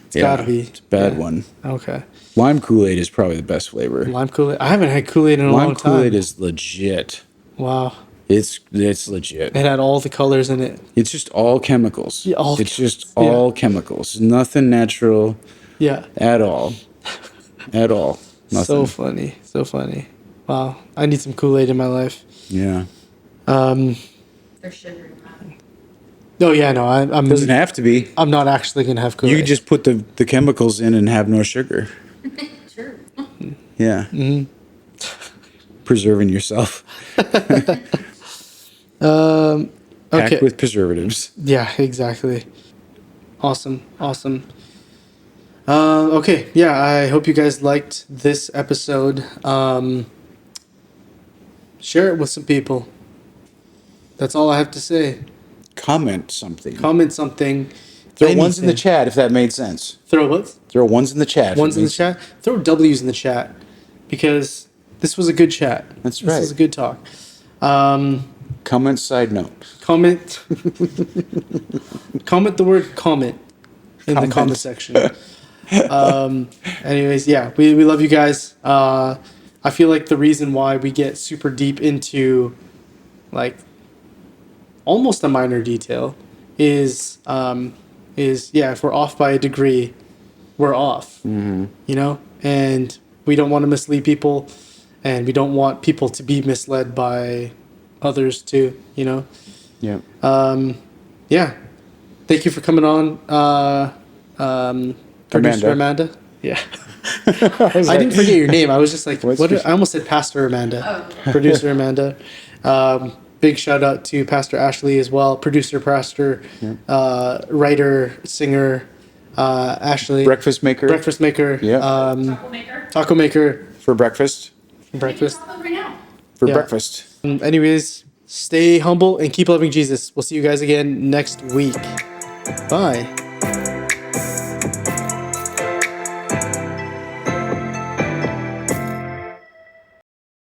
It's gotta be. It's a bad one. Okay. Lime Kool-Aid is probably the best flavor. Lime Kool-Aid. I haven't had Kool-Aid in a long time. Lime Kool-Aid is legit. Wow. It's legit. It had all the colors in it. It's just all chemicals. Yeah, all chemicals. Nothing natural. Yeah. At all. At all. Nothing. So funny. Wow. I need some Kool-Aid in my life. Yeah. There's sugar in that. Oh yeah, no. I'm doesn't have to be. I'm not actually gonna have Kool-Aid. You could just put the chemicals in and have no sugar. Sure. Yeah. Mm-hmm. Preserving yourself. Okay. Packed with preservatives. Yeah, exactly. Awesome. Okay, yeah, I hope you guys liked this episode. Share it with some people. That's all I have to say. Comment something. Throw ones in the chat if that made sense. Throw what? Throw ones in the chat. Ones in the chat? Throw W's in the chat. Because this was a good chat. That's right. This was a good talk. Comment side note. Comment the word comment in the comment section. Anyways, yeah, we love you guys. I feel like the reason why we get super deep into like almost a minor detail is if we're off by a degree, we're off. Mm-hmm. And we don't want to mislead people, and we don't want people to be misled by others too. Yeah. Yeah. Thank you for coming on. Producer Amanda. Yeah. I didn't forget your name. I was just like, I almost said Pastor Amanda. Oh. Producer Amanda. Big shout out to Pastor Ashley as well. Producer, pastor, writer, singer, Ashley. Breakfast maker. Yeah. Taco maker. For breakfast. For breakfast. Anyways, stay humble and keep loving Jesus. We'll see you guys again next week. Bye.